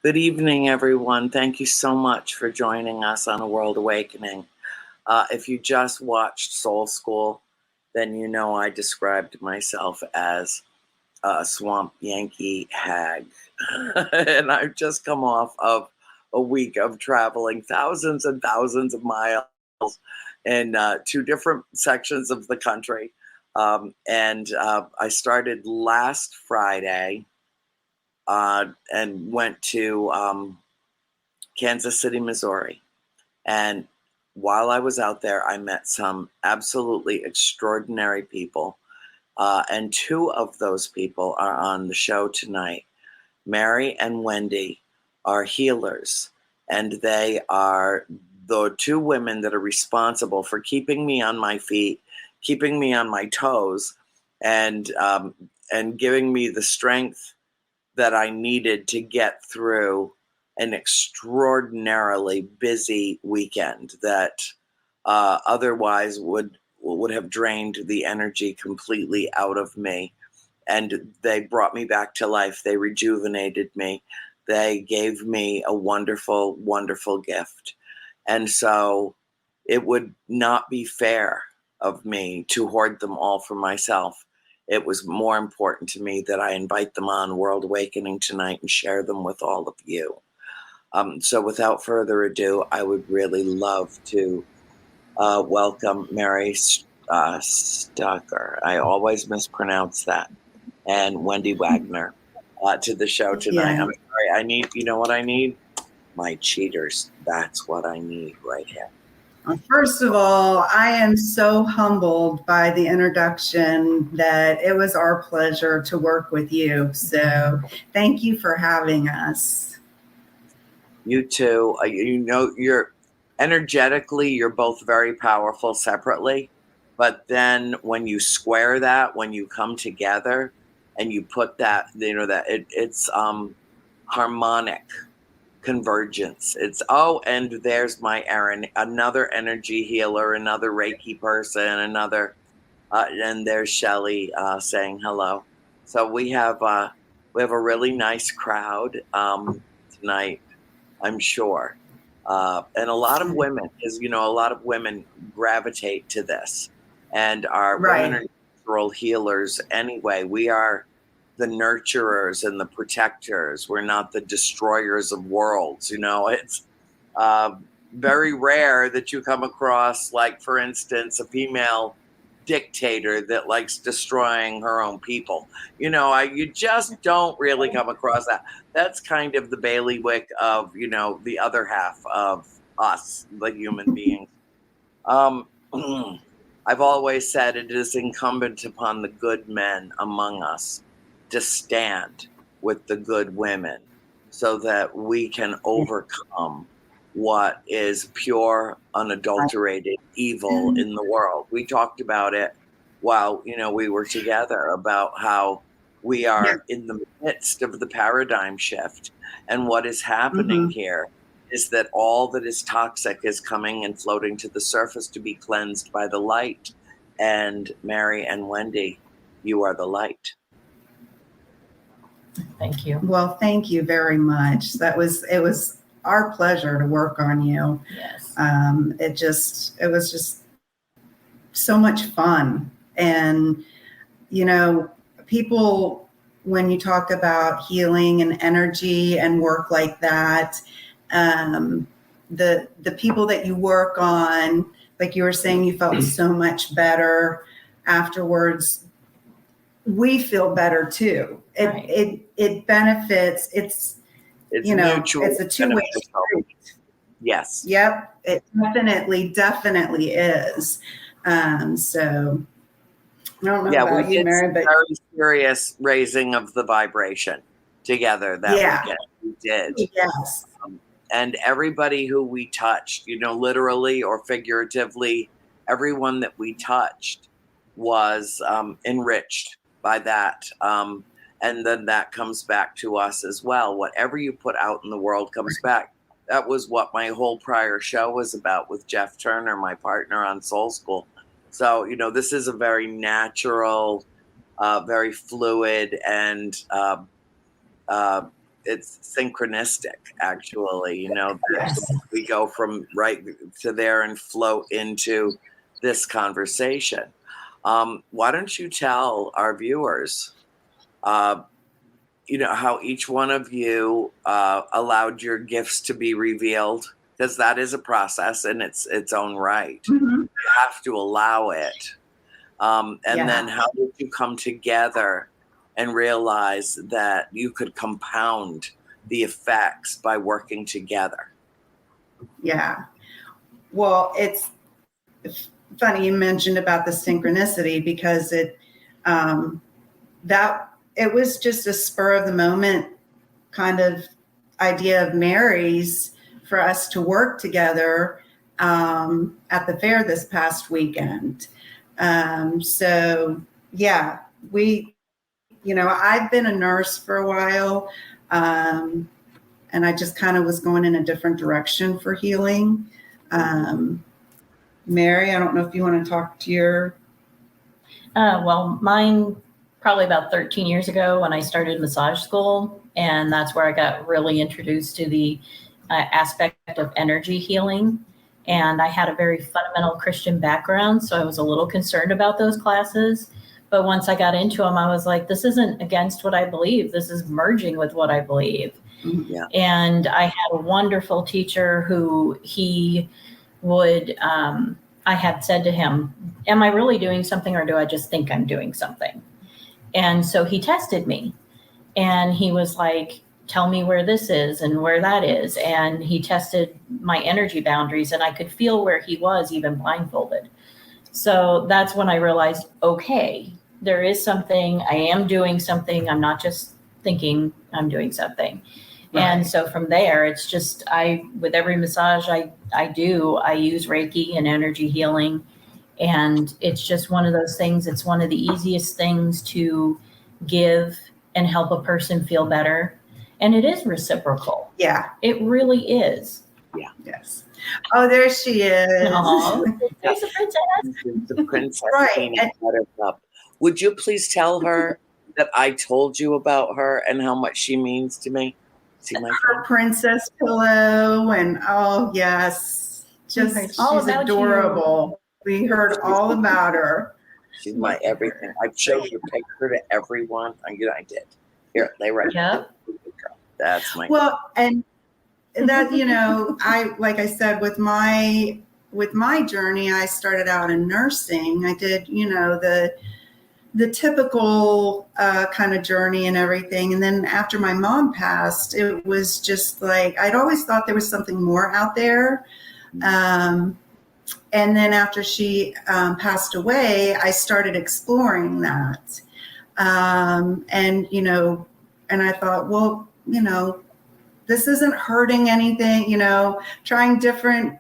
Good evening, everyone. Thank you so much for joining us on A World Awakening. If you just watched Soul School, then you know I described myself as a swamp Yankee hag. And I've just come off of a week of traveling thousands and thousands of miles in two different sections of the country. I started last Friday and went to Kansas City, Missouri. And while I was out there, I met some absolutely extraordinary people. And two of those people are on the show tonight. Mary and Wendy are healers, and they are the two women that are responsible for keeping me on my feet, keeping me on my toes, and giving me the strength that I needed to get through an extraordinarily busy weekend that otherwise would have drained the energy completely out of me. And they brought me back to life. They rejuvenated me. They gave me a wonderful, wonderful gift. And so it would not be fair of me to hoard them all for myself. It was more important to me that I invite them on World Awakening tonight and share them with all of you. So without further ado, I would really love to welcome Mary Stucker. I always mispronounce that. And Wendy Wagner to the show tonight. Yeah. I'm sorry. You know what I need? My cheaters. That's what I need right here. First of all, I am so humbled by the introduction that it was our pleasure to work with you. So thank you for having us. You too. You're energetically, you're both very powerful separately. But then when you square that, when you come together and you put that, it's harmonic convergence. And there's my Erin, another energy healer, another Reiki person, and there's Shelly saying hello. So we have a really nice crowd tonight, I'm sure, and a lot of women, because a lot of women gravitate to this, and women are natural healers anyway. We are the nurturers and the protectors. We're not the destroyers of worlds. It's very rare that you come across, like, for instance, a female dictator that likes destroying her own people. You just don't really come across that. That's kind of the bailiwick of, the other half of us, the human beings. I've always said it is incumbent upon the good men among us to stand with the good women so that we can overcome what is pure, unadulterated evil in the world. We talked about it while, we were together, about how we are in the midst of the paradigm shift. And what is happening here is that all that is toxic is coming and floating to the surface to be cleansed by the light. And Mary and Wendy, you are the light. Thank you. Well, thank you very much. It was our pleasure to work on you. Yes. It was just so much fun. And, people, when you talk about healing and energy and work like that, the people that you work on, like you were saying, you felt so much better afterwards. We feel better too. It benefits. It's mutual. It's a two-way street. Yes. Yep. It definitely is. So I don't know about you, Mary, but very serious raising of the vibration together that weekend. We did. Yes. And everybody who we touched, literally or figuratively, everyone that we touched was enriched by that. And then that comes back to us as well. Whatever you put out in the world comes back. That was what my whole prior show was about with Jeff Turner, my partner on Soul School. So, this is a very natural, very fluid, and it's synchronistic, actually, Yes. we go from right to there and float into this conversation. Why don't you tell our viewers, how each one of you allowed your gifts to be revealed, because that is a process in its own right. Mm-hmm. You have to allow it. Then how did you come together and realize that you could compound the effects by working together? Yeah. Well, it's funny you mentioned about the synchronicity, because it was just a spur of the moment kind of idea of Mary's for us to work together at the fair this past weekend. So yeah, I've been a nurse for a while, and I just kind of was going in a different direction for healing. Mary, I don't know if you want to talk to your. Well, mine probably about 13 years ago when I started massage school, and that's where I got really introduced to the aspect of energy healing. And I had a very fundamental Christian background, so I was a little concerned about those classes. But once I got into them, I was like, this isn't against what I believe. This is merging with what I believe. Yeah. And I had a wonderful teacher who he would, I had said to him, am I really doing something, or do I just think I'm doing something? And so he tested me, and he was like, tell me where this is and where that is. And he tested my energy boundaries, and I could feel where he was even blindfolded. So that's when I realized, okay, there is something, I am doing something. I'm not just thinking I'm doing something. Right. And so from there, it's just, with every massage I do, I use Reiki and energy healing. And it's just one of those things. It's one of the easiest things to give and help a person feel better. And it is reciprocal. Yeah. It really is. Yeah. Yes. Oh, there she is. There's the princess. The princess. Right. Buttercup. Would you please tell her that I told you about her and how much she means to me? See my her princess pillow, and oh yes, just she's adorable. We heard all about her. She's my everything. I showed your picture to everyone. I did. Here, they right. Yeah. That's my. Well, and that I like I said with my journey, I started out in nursing. I did the typical kind of journey and everything. And then after my mom passed, it was just like, I'd always thought there was something more out there. And then after she passed away, I started exploring that. And I thought, well, this isn't hurting anything, trying different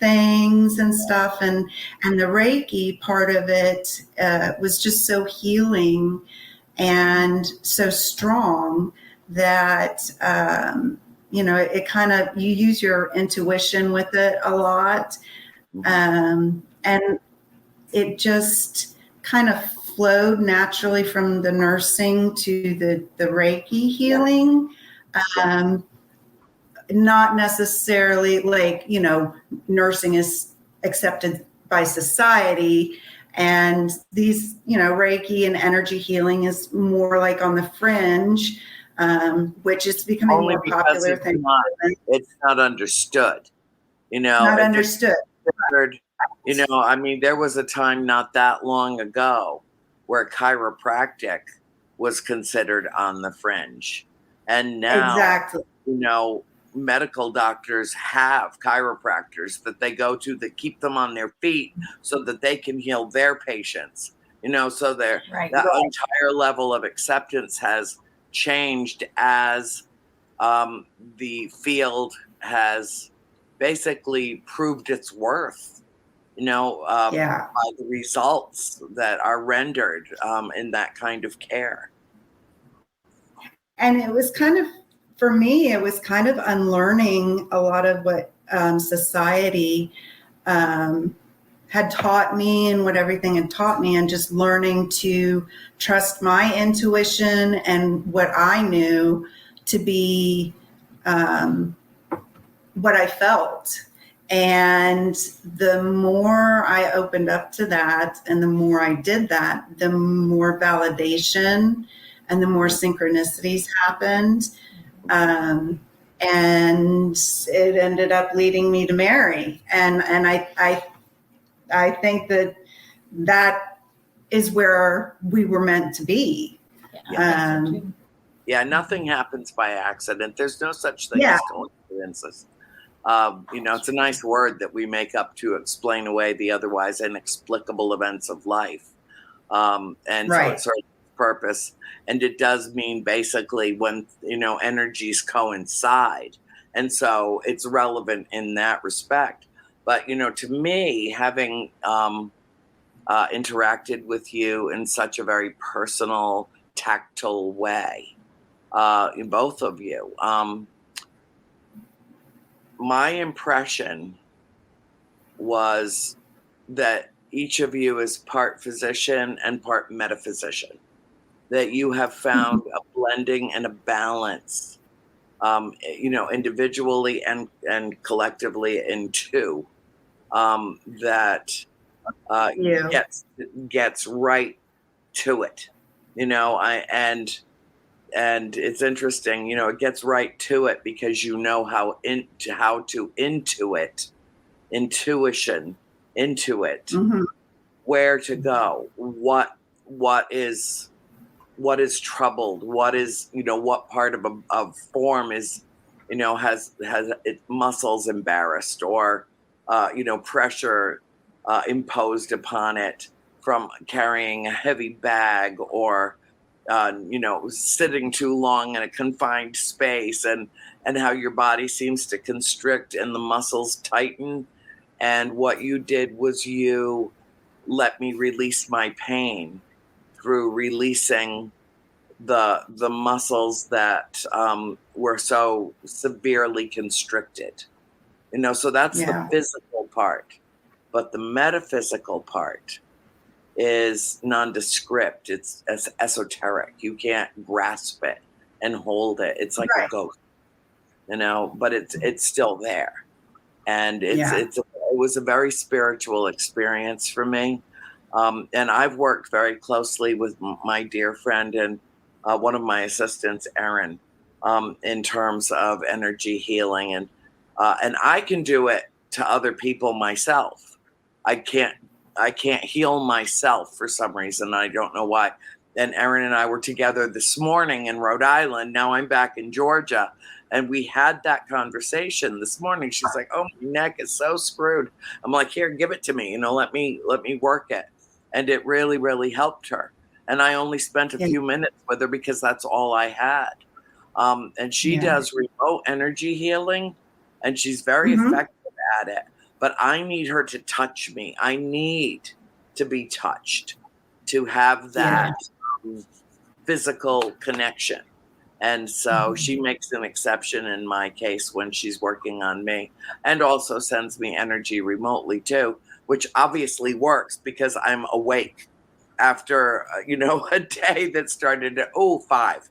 things and stuff, and the Reiki part of it was just so healing and so strong that it kind of, you use your intuition with it a lot, and it just kind of flowed naturally from the nursing to the Reiki healing. Not necessarily like, nursing is accepted by society, and these, Reiki and energy healing is more like on the fringe, which is becoming only more popular thing. It's not understood, Not understood. There was a time not that long ago where chiropractic was considered on the fringe. And now, exactly. Medical doctors have chiropractors that they go to that keep them on their feet so that they can heal their patients. So that entire level of acceptance has changed as the field has basically proved its worth, by the results that are rendered in that kind of care. And it was kind of, for me, it was kind of unlearning a lot of what society had taught me and what everything had taught me, and just learning to trust my intuition and what I knew to be what I felt. And the more I opened up to that and the more I did that, the more validation and the more synchronicities happened. And it ended up leading me to Mary. And I think that is where we were meant to be. Yeah, nothing happens by accident. There's no such thing as coincidences. It's a nice word that we make up to explain away the otherwise inexplicable events of life. So it serves purpose. And it does mean basically when, energies coincide. And so it's relevant in that respect. But, to me, having interacted with you in such a very personal, tactile way, both of you, my impression was that each of you is part physician and part metaphysician, that you have found a blending and a balance, individually and collectively in two, that gets right to it, and it's interesting, it gets right to it because how to intuition into it, where to go, what is troubled, what is, what part of form is, has its muscles embarrassed, or pressure imposed upon it from carrying a heavy bag, or sitting too long in a confined space, and how your body seems to constrict and the muscles tighten. And what you did was you let me release my pain through releasing the muscles that were so severely constricted. So that's the physical part. But the metaphysical part is nondescript. It's esoteric. You can't grasp it and hold it. It's like a ghost, but it's still there. And it was a very spiritual experience for me. And I've worked very closely with my dear friend and one of my assistants, Erin, in terms of energy healing. And I can do it to other people myself. I can't heal myself for some reason. I don't know why. And Erin and I were together this morning in Rhode Island. Now I'm back in Georgia. And we had that conversation this morning. She's like, "Oh, my neck is so screwed." I'm like, "Here, give it to me. Let me work it." And it really, really helped her. And I only spent a few minutes with her because that's all I had. And she does remote energy healing, and she's very effective at it. But I need her to touch me. I need to be touched to have that physical connection. And so she makes an exception in my case when she's working on me, and also sends me energy remotely too, which obviously works because I'm awake after, a day that started at 5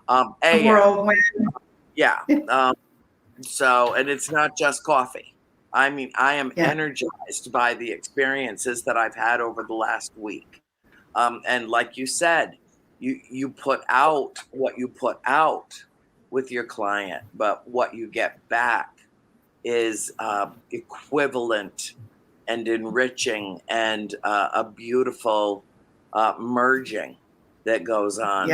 a.m. Yeah. So, and it's not just coffee. I mean, I am energized by the experiences that I've had over the last week. And like you said, you put out what you put out with your client, but what you get back is equivalent and enriching, and a beautiful merging that goes on.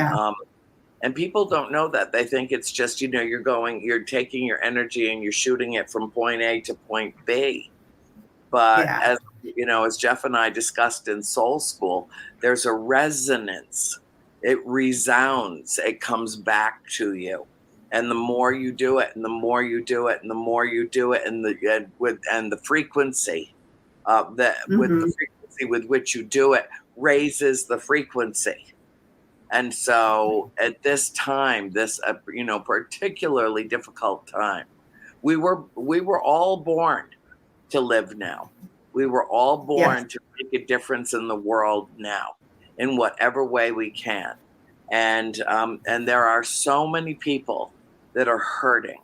And people don't know that. They think it's just, you're taking your energy and you're shooting it from point A to point B. But as Jeff and I discussed in Soul School, there's a resonance. It resounds. It comes back to you. And the more you do it, and the more you do it, and the more you do it, and the frequency with the frequency with which you do it raises the frequency. And so at this time, this particularly difficult time, we were all born to live now. We were all born to make a difference in the world now, in whatever way we can. And there are so many people that are hurting,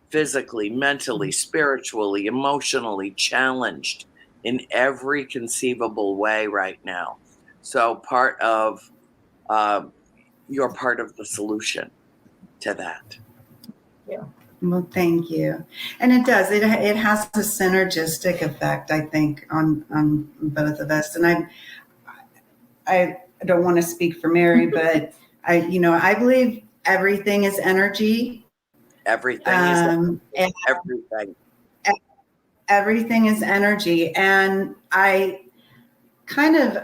physically, mentally, spiritually, emotionally challenged in every conceivable way right now. So you're part of the solution to that. Yeah. Well, thank you. And it does. It has a synergistic effect, I think, on both of us. And I don't want to speak for Mary, but I believe everything is energy. Everything And everything. everything is energy. And I kind of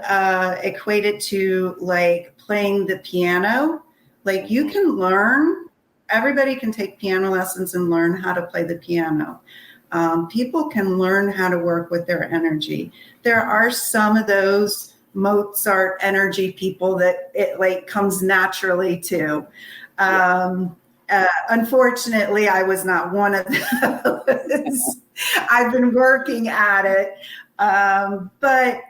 equate it to like playing the piano. Like you can learn, everybody can take piano lessons and learn how to play the piano. People can learn how to work with their energy. There are some of those Mozart energy people that it like comes naturally to. Unfortunately, I was not one of those. I've been working at it. But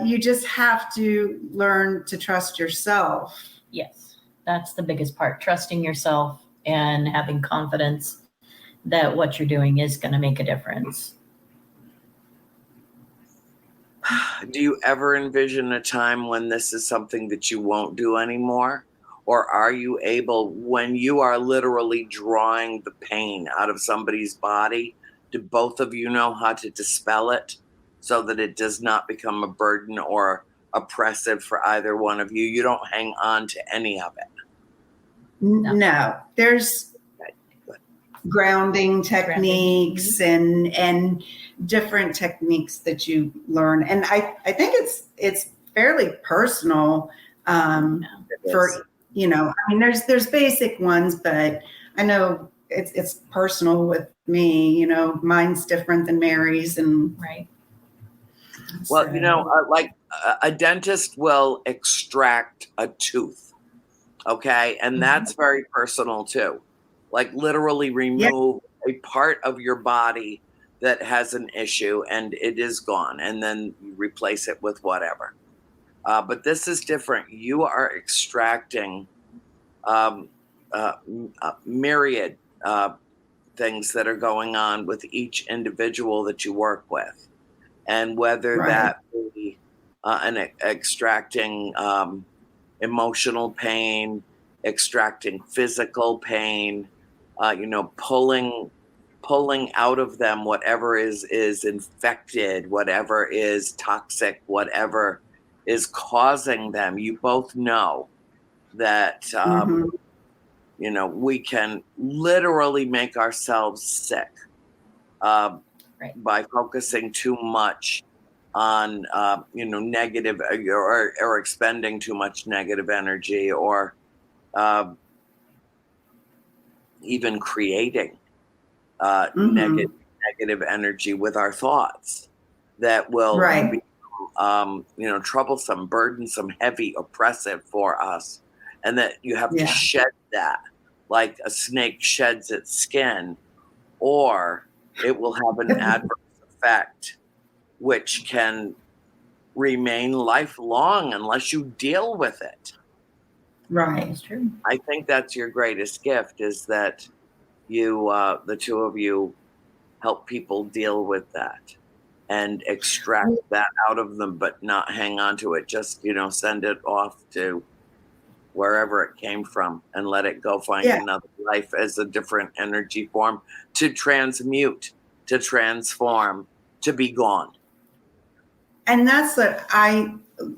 you just have to learn to trust yourself. Yes, that's the biggest part. Trusting yourself and having confidence that what you're doing is going to make a difference. Do you ever envision a time when this is something that you won't do anymore? Or are you able, when you are literally drawing the pain out of somebody's body, do both of you know how to dispel it so that it does not become a burden or oppressive for either one of you? You don't hang on to any of it. No, there's grounding techniques and different techniques that you learn. And I think it's fairly personal for, there's basic ones, but I know it's personal with me, mine's different than Mary's. And right. Well, a dentist will extract a tooth. Okay. And that's very personal too. Like literally remove a part of your body that has an issue and it is gone. And then you replace it with whatever. But this is different. You are extracting myriad things that are going on with each individual that you work with. And whether that be extracting emotional pain, extracting physical pain, pulling out of them whatever is infected, whatever is toxic, whatever is causing them. You both know that we can literally make ourselves sick by focusing too much on negative or expending too much negative energy, or even creating negative energy with our thoughts that will be troublesome, burdensome, heavy, oppressive for us. And that you have to shed that like a snake sheds its skin, or it will have an adverse effect which can remain lifelong unless you deal with it. Right. That's true. I think that's your greatest gift, is that you, the two of you, help people deal with that and extract that out of them, but not hang on to it. Just, send it off to wherever it came from and let it go find another life as a different energy form to transmute, to transform, to be gone. And that's what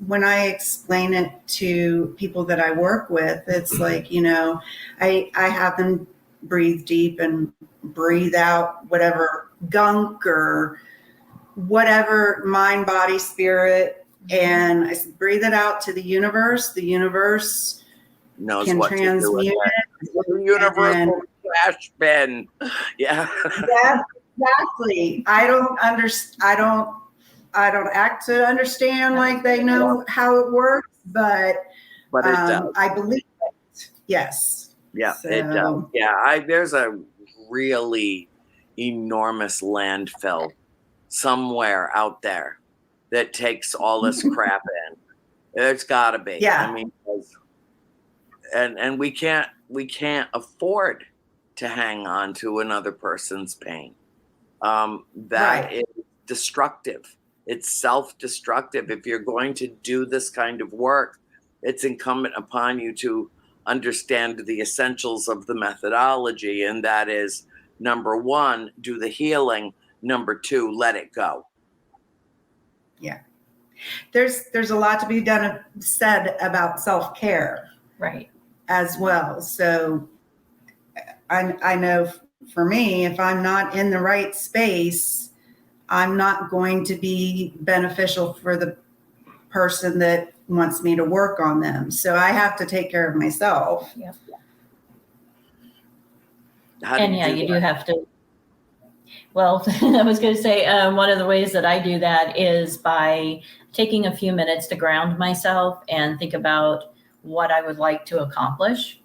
when I explain it to people that I work with, it's like, I have them breathe deep and breathe out whatever gunk or whatever, mind, body, spirit. And I said, breathe it out to the universe. The universe knows can what transmute to do with it. The universal trash bin. Yeah. Yeah, exactly. I don't act to understand like they know how it works, but it does. I believe it. Yes. Yeah, it does. Yeah, there's a really enormous landfill somewhere out there that takes all this crap in. It's got to be. Yeah. I mean, and we can't afford to hang on to another person's pain. That is destructive. It's self-destructive. If you're going to do this kind of work, it's incumbent upon you to understand the essentials of the methodology. And that is, number one, do the healing. Number two, let it go. Yeah. There's a lot to be said about self-care. Right. As well. So I know for me, if I'm not in the right space, I'm not going to be beneficial for the person that wants me to work on them. So I have to take care of myself. Yeah. You do have to. Well, I was going to say, one of the ways that I do that is by taking a few minutes to ground myself and think about what I would like to accomplish.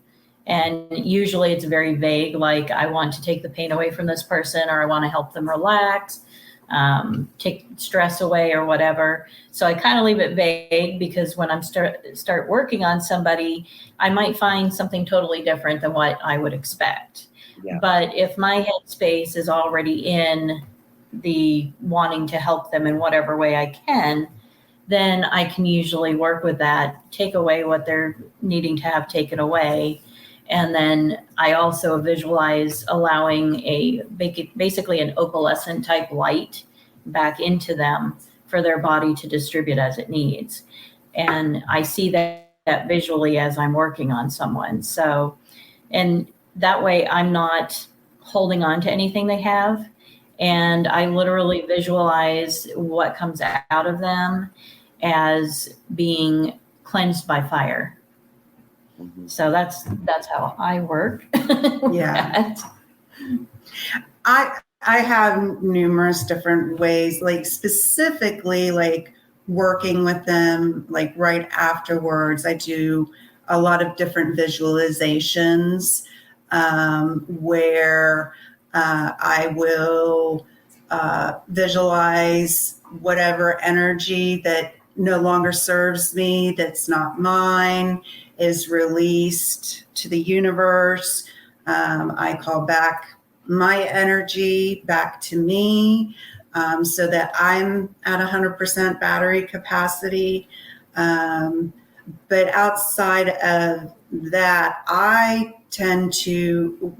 And usually it's very vague, like I want to take the pain away from this person, or I want to help them relax, take stress away or whatever. So I kind of leave it vague, because when I'm start working on somebody, I might find something totally different than what I would expect. Yeah. But if my headspace is already in the wanting to help them in whatever way I can, then I can usually work with that, take away what they're needing to have taken away. And then I also visualize allowing basically an opalescent type light back into them for their body to distribute as it needs. And I see that visually as I'm working on someone. So, and that way I'm not holding on to anything they have. And I literally visualize what comes out of them as being cleansed by fire. Mm-hmm. So that's how I work. Yeah. I have numerous different ways, like specifically like working with them, like right afterwards. I do a lot of different visualizations where I will visualize whatever energy that no longer serves me, that's not mine, is released to the universe. I call back my energy back to me so that I'm at 100% battery capacity. But outside of that, I tend to,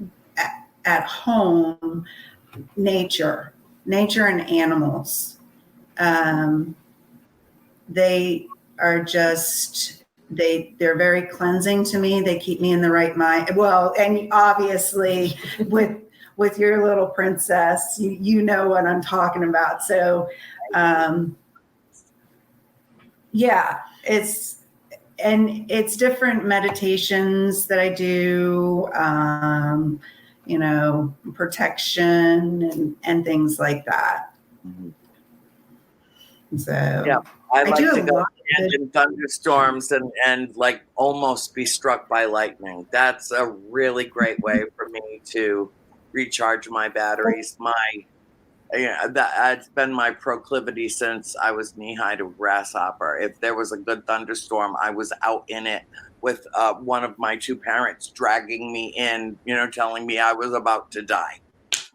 at home, nature and animals. They are just, they're very cleansing to me. They keep me in the right mind. Well, and obviously with your little princess, you know what I'm talking about. So, yeah, it's different meditations that I do, protection and things like that. Mm-hmm. So yeah, I like to go in thunderstorms and like almost be struck by lightning. That's a really great way for me to recharge my batteries. That's been my proclivity since I was knee-high to a grasshopper. If there was a good thunderstorm, I was out in it with one of my two parents dragging me in, telling me I was about to die.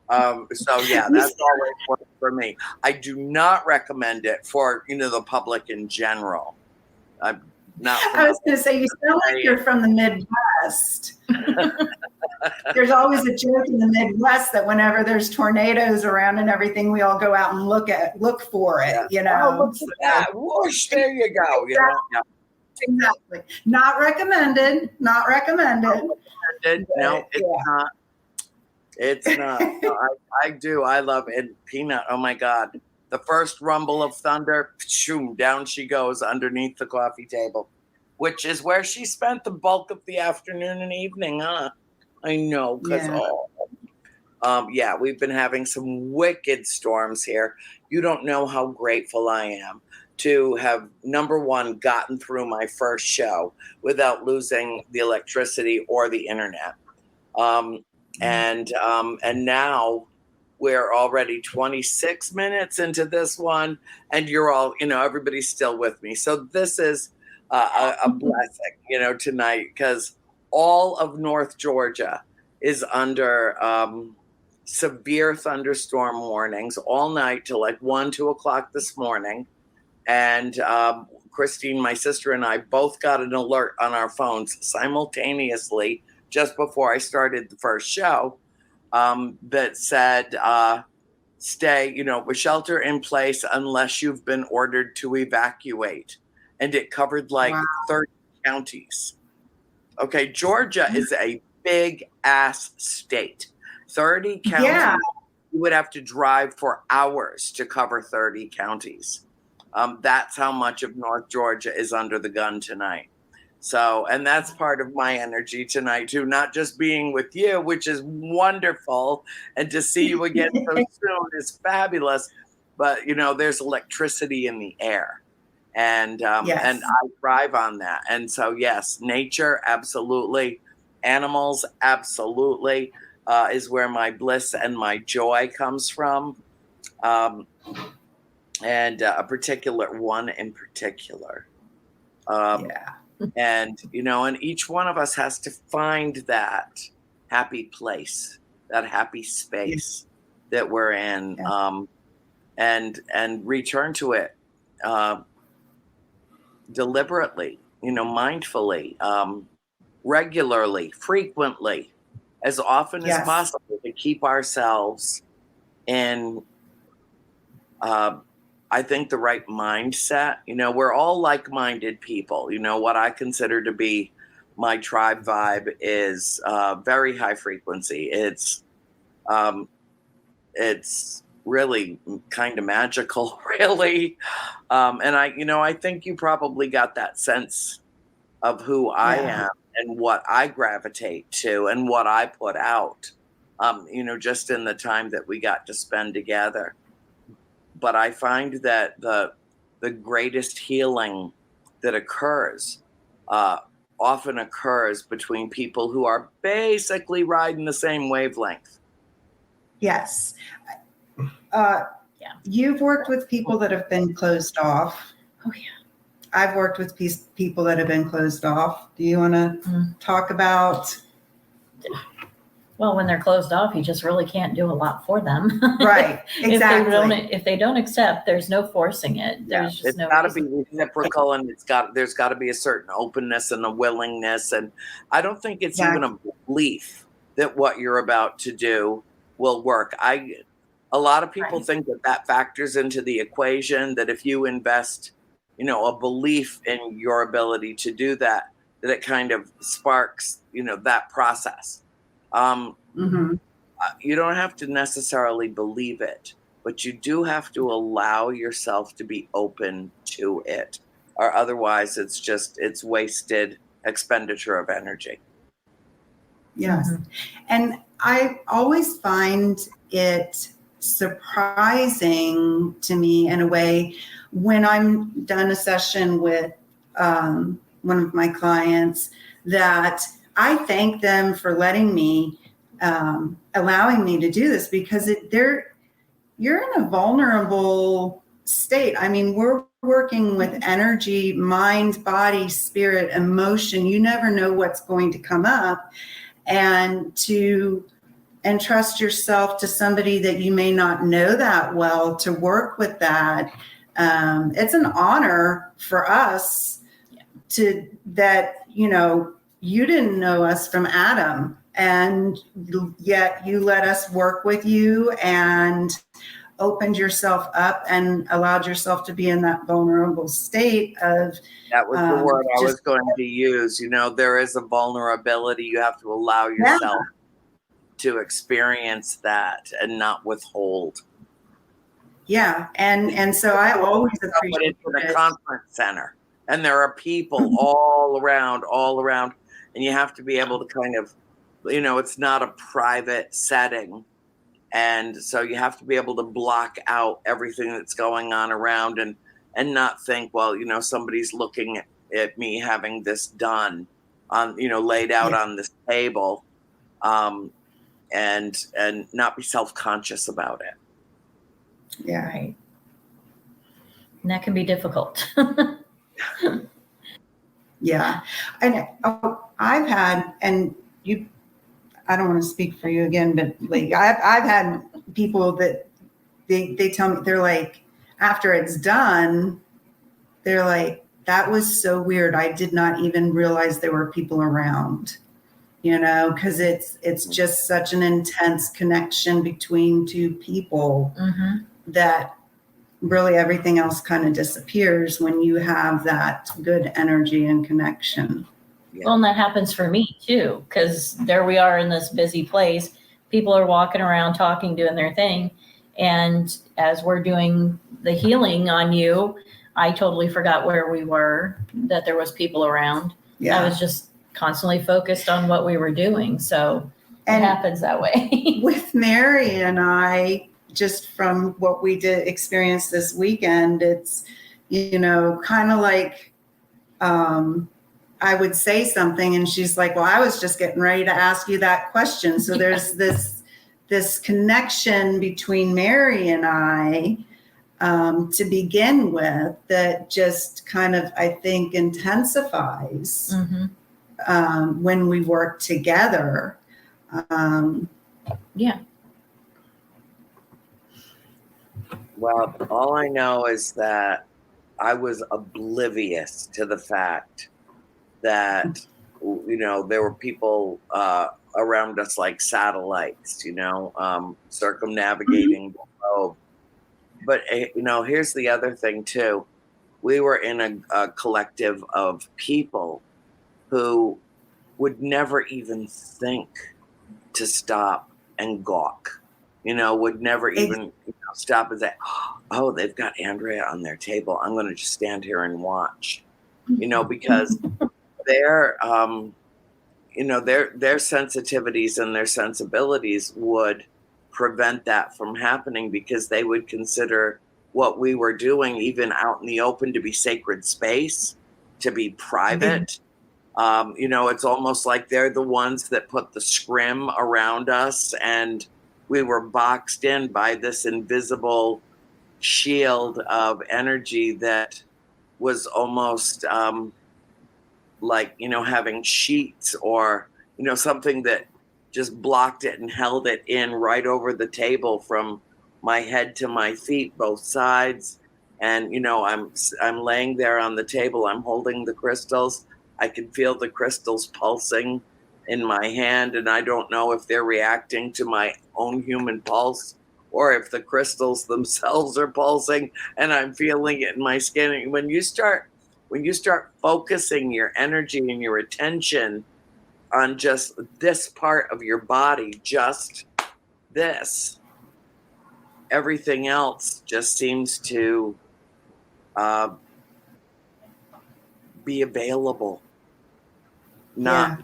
So yeah, that's always worked for me. I do not recommend it for, the public in general. I'm not. I was going to say, you sound like you're from the Midwest. There's always a joke in the Midwest that whenever there's tornadoes around and everything, we all go out and look for it, Oh, look at that. Whoosh, there you go. Exactly. Not recommended. No, it's not. It's not. No, I do. I love it. Peanut. Oh my God. The first rumble of thunder, shoom, down she goes underneath the coffee table, which is where she spent the bulk of the afternoon and evening, huh? I know, because we've been having some wicked storms here. You don't know how grateful I am to have, number one, gotten through my first show without losing the electricity or the internet. And now we're already 26 minutes into this one, and you're all, everybody's still with me. So this is a blessing, tonight, because all of North Georgia is under severe thunderstorm warnings all night till like 1, 2 o'clock this morning. And Christine, my sister, and I both got an alert on our phones simultaneously just before I started the first show that said, stay, shelter in place unless you've been ordered to evacuate. And it covered like 30 counties. Okay, Georgia is a big ass state. 30 counties. Yeah. You would have to drive for hours to cover 30 counties. That's how much of North Georgia is under the gun tonight. So, and that's part of my energy tonight too, not just being with you, which is wonderful, and to see you again so soon is fabulous. But there's electricity in the air, and Yes. and I thrive on that. And so, yes, nature, absolutely, animals, absolutely, is where my bliss and my joy comes from. And a particular one in particular. Yeah. And, and each one of us has to find that happy place, that happy space that we're in, and return to it deliberately, mindfully, regularly, frequently, as often as possible, to keep ourselves in I think the right mindset. We're all like-minded people. What I consider to be my tribe vibe is very high frequency. It's really kind of magical, really. And I think you probably got that sense of who I am and what I gravitate to and what I put out, just in the time that we got to spend together. But I find that the greatest healing that occurs often occurs between people who are basically riding the same wavelength. Yes. You've worked with people that have been closed off. Oh, yeah. I've worked with people that have been closed off. Do you want to talk about? Well, when they're closed off, you just really can't do a lot for them. Right. Exactly. If they don't accept, there's no forcing it. There's just it's no got to be reciprocal, and there's got to be a certain openness and a willingness. And I don't think it's even a belief that what you're about to do will work. A lot of people think that factors into the equation, that if you invest, a belief in your ability to do that it kind of sparks, that process. You don't have to necessarily believe it, but you do have to allow yourself to be open to it, or otherwise it's wasted expenditure of energy. Yes. And I always find it surprising to me in a way when I'm done a session with one of my clients that I thank them for letting me, allowing me to do this, because you're in a vulnerable state. I mean, we're working with energy, mind, body, spirit, emotion. You never know what's going to come up, and to entrust yourself to somebody that you may not know that well to work with that. It's an honor for us you didn't know us from Adam, and yet you let us work with you and opened yourself up and allowed yourself to be in that vulnerable state of. That was the word I was going to use. There is a vulnerability. You have to allow yourself to experience that and not withhold. Yeah. And so I always appreciate it. In a conference center, and there are people all around, and you have to be able to kind of, it's not a private setting. And so you have to be able to block out everything that's going on around and not think, well, somebody's looking at me having this done on, laid out on this table, and not be self-conscious about it. Yeah. Right. And that can be difficult. Yeah. And I've had, and I don't want to speak for you again, but like I've had people that they tell me, they're like, after it's done, they're like, that was so weird. I did not even realize there were people around, because it's just such an intense connection between two people that really everything else kind of disappears when you have that good energy and connection. Yeah. Well, and that happens for me too, because there we are in this busy place. People are walking around, talking, doing their thing. And as we're doing the healing on you, I totally forgot where we were, that there was people around. Yeah. I was just constantly focused on what we were doing. So it happens that way. With Mary and I, just from what we did experience this weekend, it's, kind of like, I would say something and she's like, well, I was just getting ready to ask you that question. So there's this connection between Mary and I, to begin with, that just kind of, I think, intensifies when we work together. Yeah. Well, all I know is that I was oblivious to the fact that, there were people around us like satellites, circumnavigating the globe. But, here's the other thing, too. We were in a collective of people who would never even think to stop and gawk, would never even stop and say, oh, they've got Andrea on their table. I'm going to just stand here and watch, because their sensitivities and their sensibilities would prevent that from happening, because they would consider what we were doing, even out in the open, to be sacred space, to be private. It's almost like they're the ones that put the scrim around us, and we were boxed in by this invisible shield of energy that was almost like, having sheets or, something that just blocked it and held it in right over the table from my head to my feet, both sides. And, I'm laying there on the table. I'm holding the crystals. I can feel the crystals pulsing in my hand, and I don't know if they're reacting to my own human pulse or if the crystals themselves are pulsing and I'm feeling it in my skin. And when you start focusing your energy and your attention on just this part of your body, just this, everything else just seems to be available, not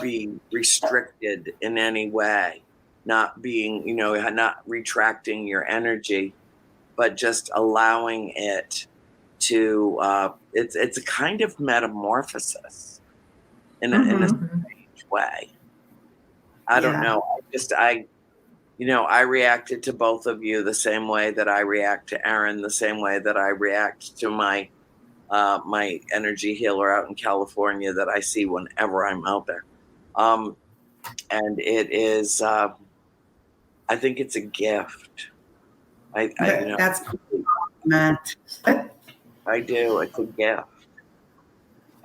be restricted in any way, not being, not retracting your energy, but just allowing it to, it's a kind of metamorphosis in a strange way. I don't know. I reacted to both of you the same way that I react to Aaron, the same way that I react to my energy healer out in California that I see whenever I'm out there. And it is, I think it's a gift. That's cool, Matt. I do. It's a gift.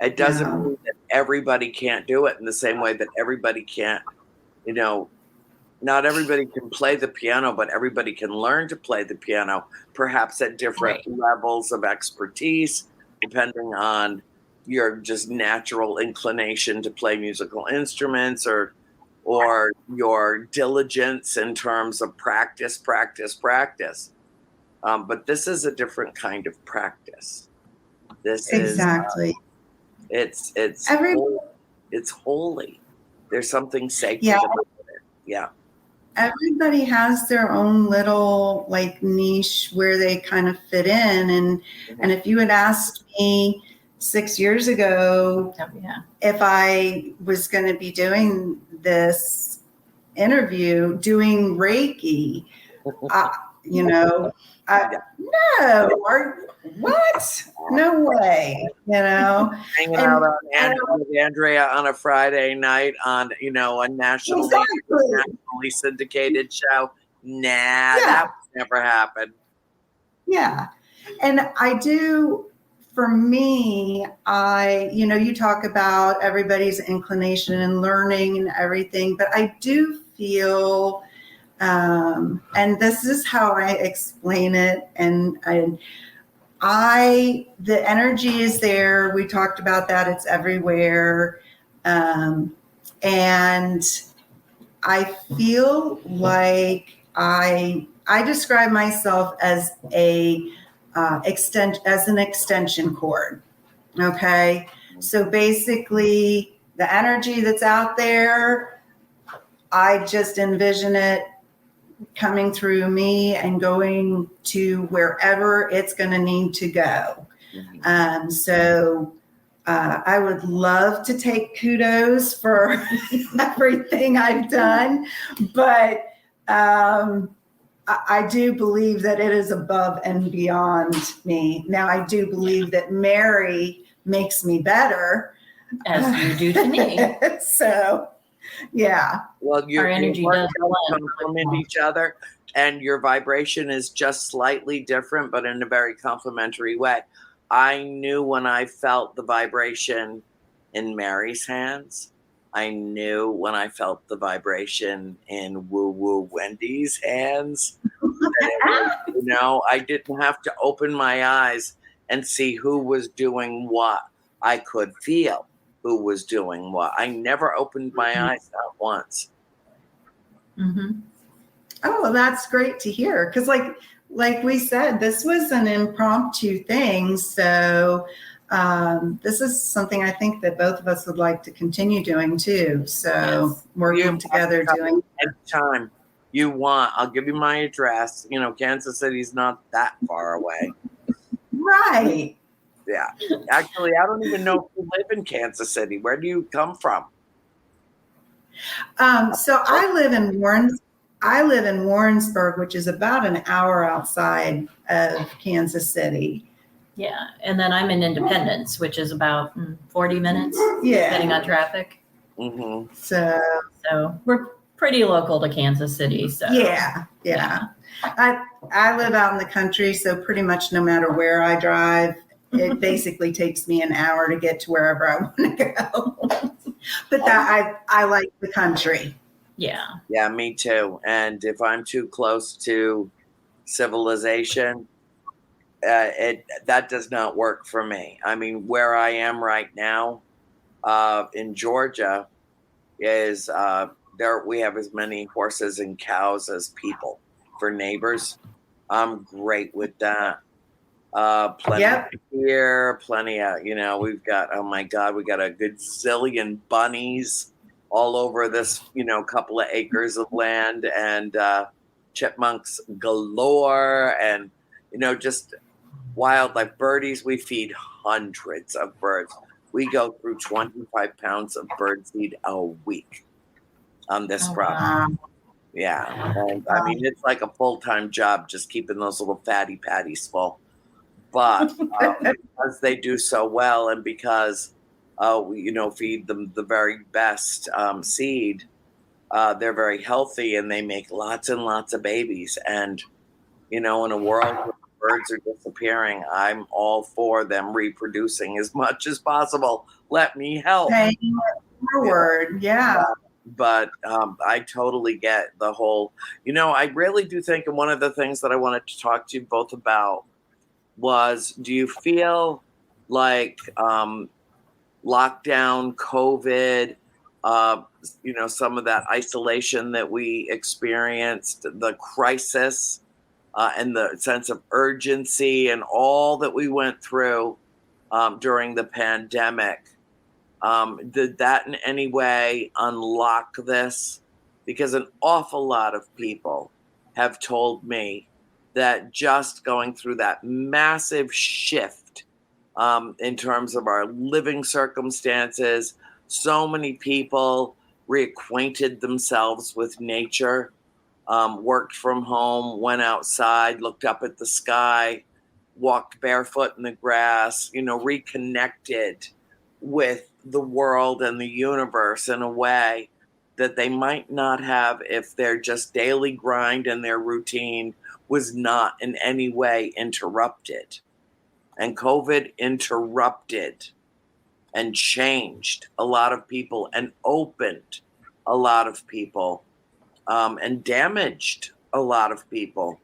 It doesn't mean that everybody can't do it in the same way that everybody can't, not everybody can play the piano, but everybody can learn to play the piano, perhaps at different levels of expertise, depending on your just natural inclination to play musical instruments or your diligence in terms of practice. But this is a different kind of practice. This exactly. It's holy. There's something sacred about it. Yeah. Everybody has their own little niche where they kind of fit in. And if you had asked me 6 years ago if I was going to be doing this interview, doing Reiki, you know, no, what? No way, you know. Hanging And- out and- with Andrea on a Friday night on, a nationally syndicated show. Nah, that would never happen. Yeah. And I do, for me, you talk about everybody's inclination and learning and everything, but I do feel, and this is how I explain it, and the energy is there. We talked about that. It's everywhere. And I feel like I describe myself as an extension cord. Okay. So basically the energy that's out there, I just envision it coming through me and going to wherever it's going to need to go. So I would love to take kudos for everything I've done, but I do believe that it is above and beyond me. Now, I do believe that Mary makes me better. As you do to me. So, yeah. Well, our energy does complement each other, and your vibration is just slightly different, but in a very complementary way. I knew when I felt the vibration in Mary's hands. I knew when I felt the vibration in Woo Woo Wendy's hands. I didn't have to open my eyes and see who was doing what. I could feel who was doing what. I never opened my eyes not once. Mm-hmm. Oh, well, that's great to hear. Because like we said, this was an impromptu thing. So this is something I think that both of us would like to continue doing too. So working together doing. Anytime you want, I'll give you my address. Kansas City's not that far away. Right. Yeah. Actually, I don't even know if you live in Kansas City. Where do you come from? So I live in Warrensburg, which is about an hour outside of Kansas City. Yeah. And then I'm in Independence, which is about 40 minutes, depending on traffic. Mm-hmm. So we're pretty local to Kansas City. So yeah. I live out in the country, so pretty much no matter where I drive, it basically takes me an hour to get to wherever I want to go. But I like the country. Yeah. Yeah, me too. And if I'm too close to civilization, that does not work for me. I mean, where I am right now in Georgia is there we have as many horses and cows as people for neighbors. I'm great with that. Plenty of here, plenty of, we've got, oh my God, we got a good zillion bunnies all over this, couple of acres of land, and chipmunks galore, and, just wildlife, birdies. We feed hundreds of birds. We go through 25 pounds of bird seed a week on this property. Wow. Yeah. And I mean, it's like a full-time job just keeping those little fatty patties full. But because they do so well, and because we, feed them the very best seed, they're very healthy, and they make lots and lots of babies. And in a world where birds are disappearing, I'm all for them reproducing as much as possible. Let me help. Paying it forward, yeah. But I totally get the whole. I really do think, and one of the things that I wanted to talk to you both about was, do you feel like lockdown, COVID, some of that isolation that we experienced, the crisis, and the sense of urgency and all that we went through during the pandemic, did that in any way unlock this? Because an awful lot of people have told me that just going through that massive shift in terms of our living circumstances, so many people reacquainted themselves with nature. worked from home, went outside, looked up at the sky, walked barefoot in the grass, reconnected with the world and the universe in a way that they might not have if their just daily grind and their routine was not in any way interrupted. And COVID interrupted and changed a lot of people and opened a lot of people, and damaged a lot of people.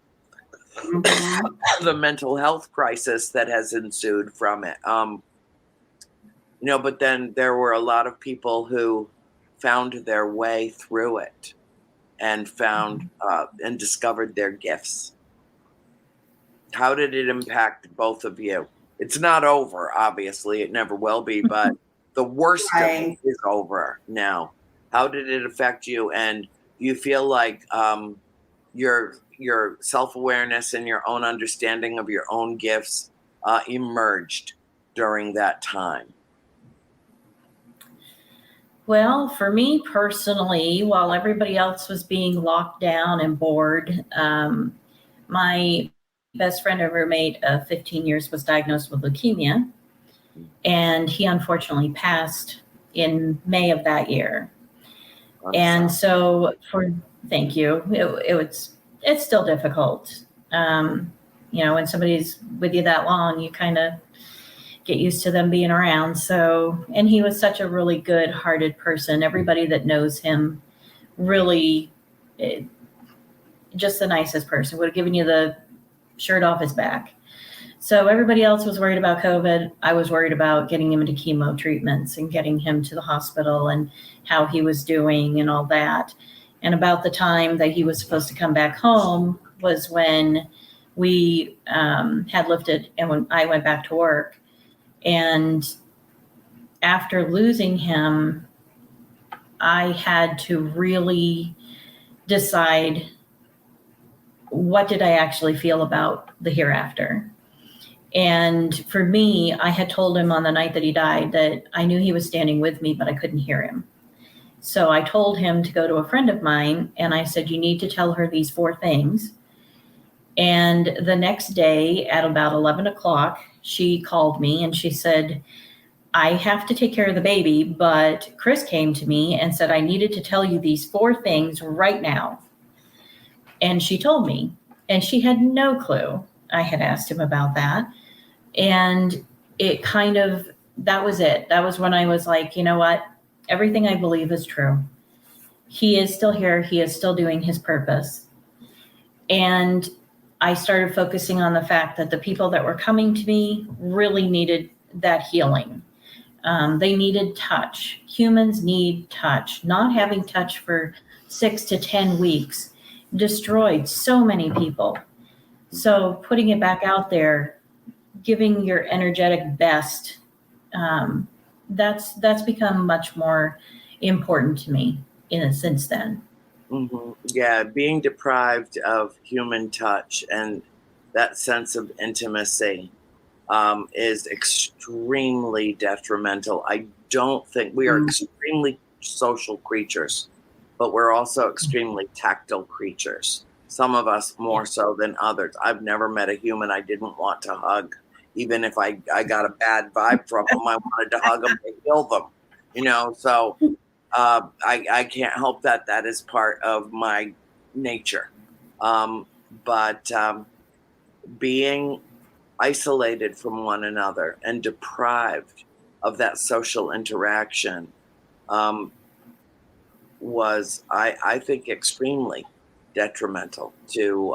The mental health crisis that has ensued from it. But then there were a lot of people who found their way through it and found and discovered their gifts. How did it impact both of you? It's not over, obviously. It never will be, but the worst of it is over now. How did it affect you? And you feel like your self-awareness and your own understanding of your own gifts emerged during that time? Well, for me personally, while everybody else was being locked down and bored, my best friend and roommate of 15 years was diagnosed with leukemia, and he unfortunately passed in May of that year. And so thank you. It's still difficult. When somebody's with you that long, you kind of get used to them being around. So, and he was such a really good-hearted person. Everybody that knows him, really, just the nicest person. Would have given you the shirt off his back. So everybody else was worried about COVID. I was worried about getting him into chemo treatments and getting him to the hospital and how he was doing and all that. And about the time that he was supposed to come back home was when we had lifted and when I went back to work. And after losing him, I had to really decide, what did I actually feel about the hereafter? And for me, I had told him on the night that he died that I knew he was standing with me, but I couldn't hear him. So I told him to go to a friend of mine, and I said, you need to tell her these 4 things. And the next day at about 11 o'clock, she called me and she said, I have to take care of the baby, but Chris came to me and said, I needed to tell you these 4 things right now. And she told me, and she had no clue I had asked him about that. And it that was it. That was when I was like, you know what? Everything I believe is true. He is still here. He is still doing his purpose. And I started focusing on the fact that the people that were coming to me really needed that healing. They needed touch. Humans need touch. Not having touch for 6 to 10 weeks destroyed so many people. So putting it back out there, giving your energetic best, that's become much more important to me since then. Mm-hmm. Yeah, being deprived of human touch and that sense of intimacy is extremely detrimental. I don't think we are extremely social creatures, but we're also extremely tactile creatures. Some of us more so than others. I've never met a human I didn't want to hug. Even if I got a bad vibe from them, I wanted to hug them and kill them, so I can't help that. That is part of my nature. But being isolated from one another and deprived of that social interaction was, I think, extremely detrimental to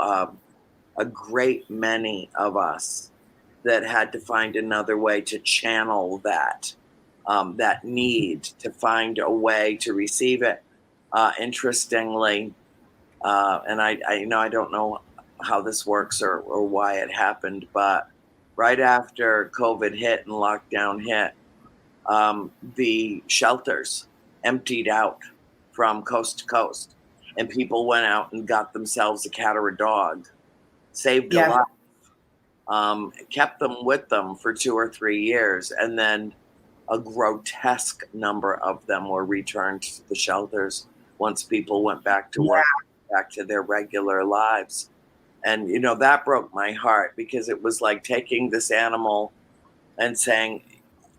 a great many of us that had to find another way to channel that need, to find a way to receive it. Interestingly, and I don't know how this works or why it happened, but right after COVID hit and lockdown hit, the shelters emptied out from coast to coast, and people went out and got themselves a cat or a dog, saved a life, kept them with them for 2 or 3 years, and then a grotesque number of them were returned to the shelters once people went back to work back to their regular lives. And, that broke my heart, because it was like taking this animal and saying,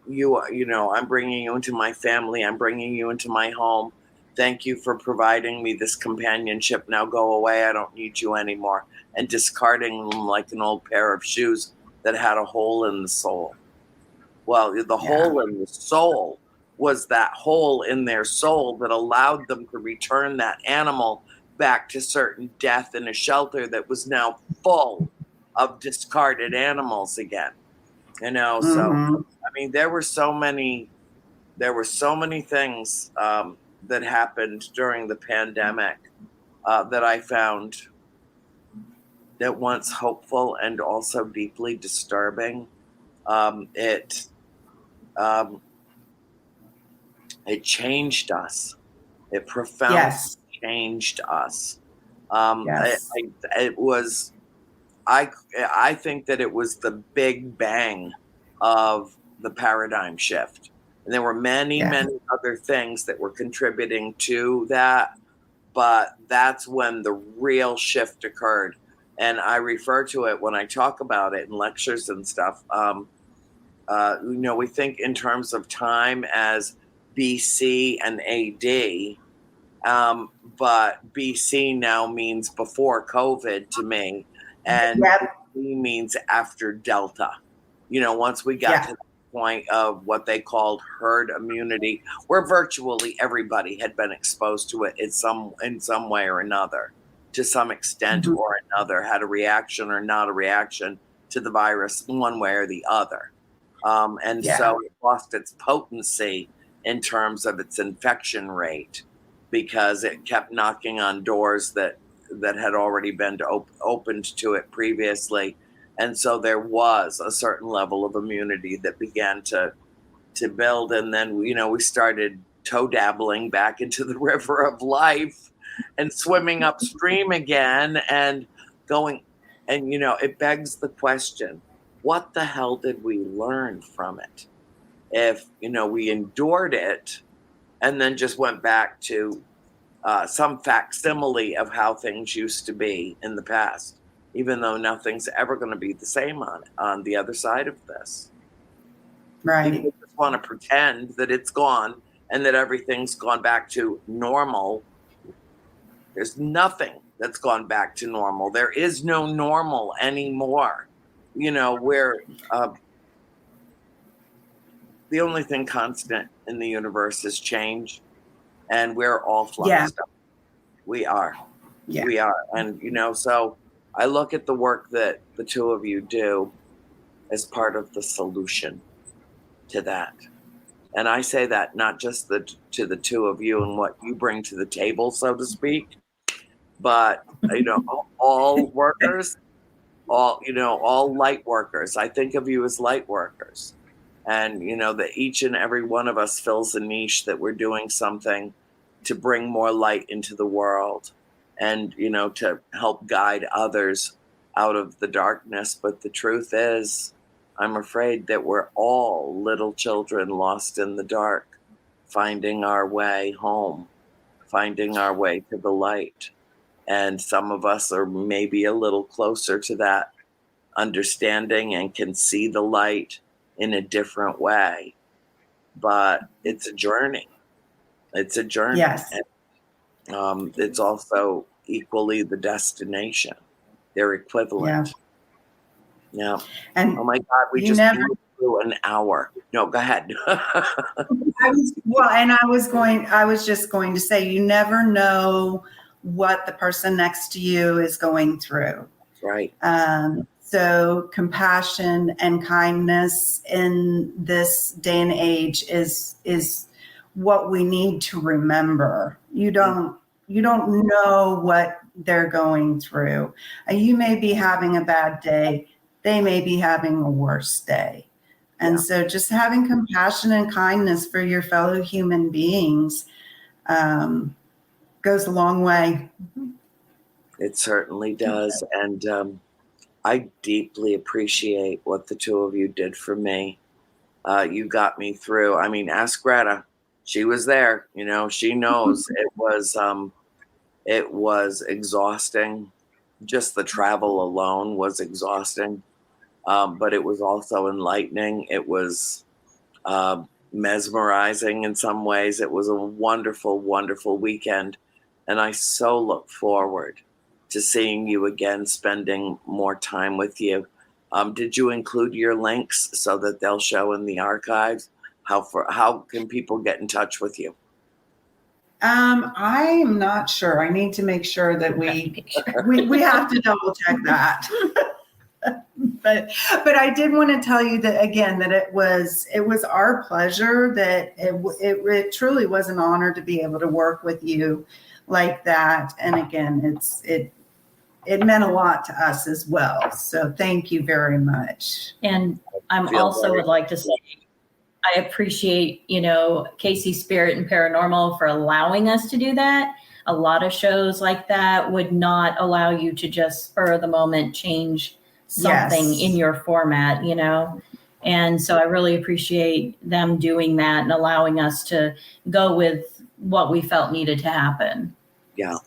I'm bringing you into my family. I'm bringing you into my home. Thank you for providing me this companionship. Now go away. I don't need you anymore. And discarding them like an old pair of shoes that had a hole in the sole. Well, the hole in the soul was that hole in their soul that allowed them to return that animal back to certain death in a shelter that was now full of discarded animals again. So I mean, there were so many things that happened during the pandemic that I found that once hopeful and also deeply disturbing. It changed us. It profoundly changed us. Yes. It was. I think that it was the big bang of the paradigm shift, and there were many other things that were contributing to that, but that's when the real shift occurred. And I refer to it when I talk about it in lectures and stuff. We think in terms of time as BC and AD, but BC now means before COVID to me, and BC means after Delta. Once we got to the point of what they called herd immunity, where virtually everybody had been exposed to it in some way or another, to some extent or another, had a reaction or not a reaction to the virus one way or the other. So it lost its potency in terms of its infection rate, because it kept knocking on doors that had already been opened to it previously. And so there was a certain level of immunity that began to build. And then, we started toe dabbling back into the river of life and swimming upstream again and going. And, it begs the question, what the hell did we learn from it? If, we endured it and then just went back to some facsimile of how things used to be in the past, even though nothing's ever going to be the same on the other side of this. Right. People just want to pretend that it's gone and that everything's gone back to normal. There's nothing that's gone back to normal. There is no normal anymore. Where the only thing constant in the universe is change, and we're all flux. We are. Yeah. We are. And, so I look at the work that the two of you do as part of the solution to that. And I say that not just to the two of you and what you bring to the table, so to speak, but, all workers, all light workers. I think of you as light workers. And, that each and every one of us fills a niche that we're doing something to bring more light into the world and, to help guide others out of the darkness. But the truth is, I'm afraid that we're all little children lost in the dark, finding our way home, finding our way to the light. And some of us are maybe a little closer to that understanding and can see the light in a different way. But it's a journey. It's a journey. Yes. And, it's also equally the destination. They're equivalent. Yeah. And oh my God, we just blew through an hour. No, go ahead. I was just going to say, you never know what the person next to you is going through. Right. So compassion and kindness in this day and age is what we need to remember. You don't know what they're going through. You may be having a bad day. They may be having a worse day. And so just having compassion and kindness for your fellow human beings goes a long way. It certainly does. And I deeply appreciate what the two of you did for me. You got me through. I mean, ask Greta. She was there. She knows. It was It was exhausting. Just the travel alone was exhausting. But it was also enlightening. It was mesmerizing in some ways. It was a wonderful, wonderful weekend. And I so look forward to seeing you again, spending more time with you. Did you include your links so that they'll show in the archives? How can people get in touch with you? I'm not sure. I need to make sure that we have to double check that. but I did want to tell you that again, that it was our pleasure, that it truly was an honor to be able to work with you like that. And again, it meant a lot to us as well. So thank you very much. And would like to say, I appreciate, Casey Spirit and Paranormal for allowing us to do that. A lot of shows like that would not allow you to just spur of the moment change something in your format, And so I really appreciate them doing that and allowing us to go with what we felt needed to happen. Yeah.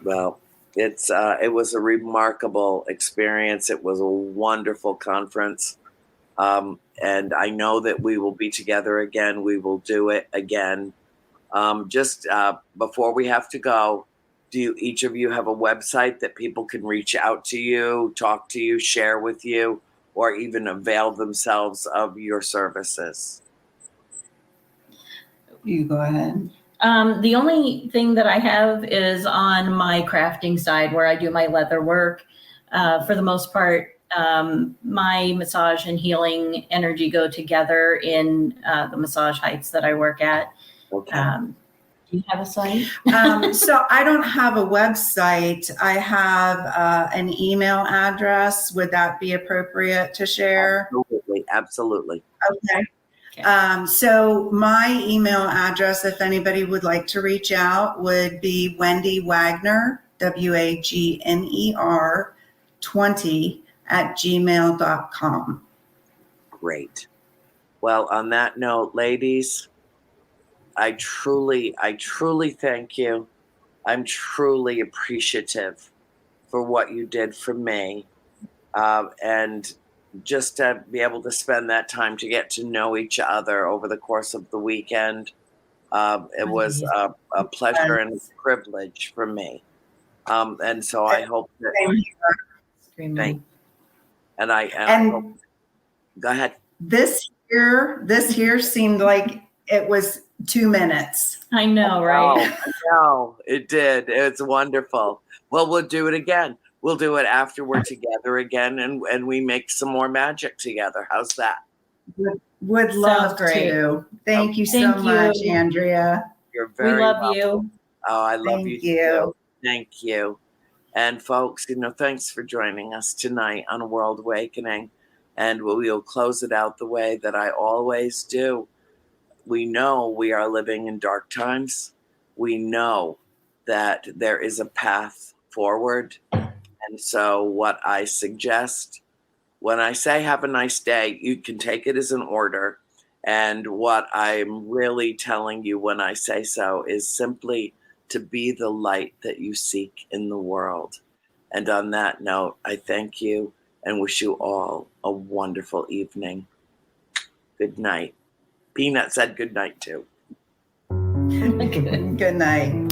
Well, it was a remarkable experience. It was a wonderful conference. And I know that we will be together again. We will do it again. Just before we have to go, do each of you have a website that people can reach out to you, talk to you, share with you, or even avail themselves of your services? You go ahead. The only thing that I have is on my crafting side where I do my leather work. For the most part, my massage and healing energy go together in the Massage Heights that I work at. Okay. Do you have a site? So I don't have a website. I have an email address. Would that be appropriate to share? Absolutely. Okay. So my email address, if anybody would like to reach out, would be Wendy Wagner, WAGNER 20 @gmail.com. Great. Well, on that note, ladies, I truly thank you. I'm truly appreciative for what you did for me. And just to be able to spend that time to get to know each other over the course of the weekend, it was a pleasure and a privilege for me. And so I hope that. Go ahead. This here seemed like it was 2 minutes. I know, right? No, it did. It's wonderful. Well, we'll do it again. We'll do it after we're together again, and we make some more magic together. How's that? Would love to. Thank you so much, Andrea. You're very welcome. We love you. Oh, I love you too. Thank you. And folks, thanks for joining us tonight on World Awakening. And we'll close it out the way that I always do. We know we are living in dark times. We know that there is a path forward. And so what I suggest, when I say have a nice day, you can take it as an order. And what I'm really telling you when I say so is simply to be the light that you seek in the world. And on that note, I thank you and wish you all a wonderful evening. Good night. Peanut said good night too. Good night.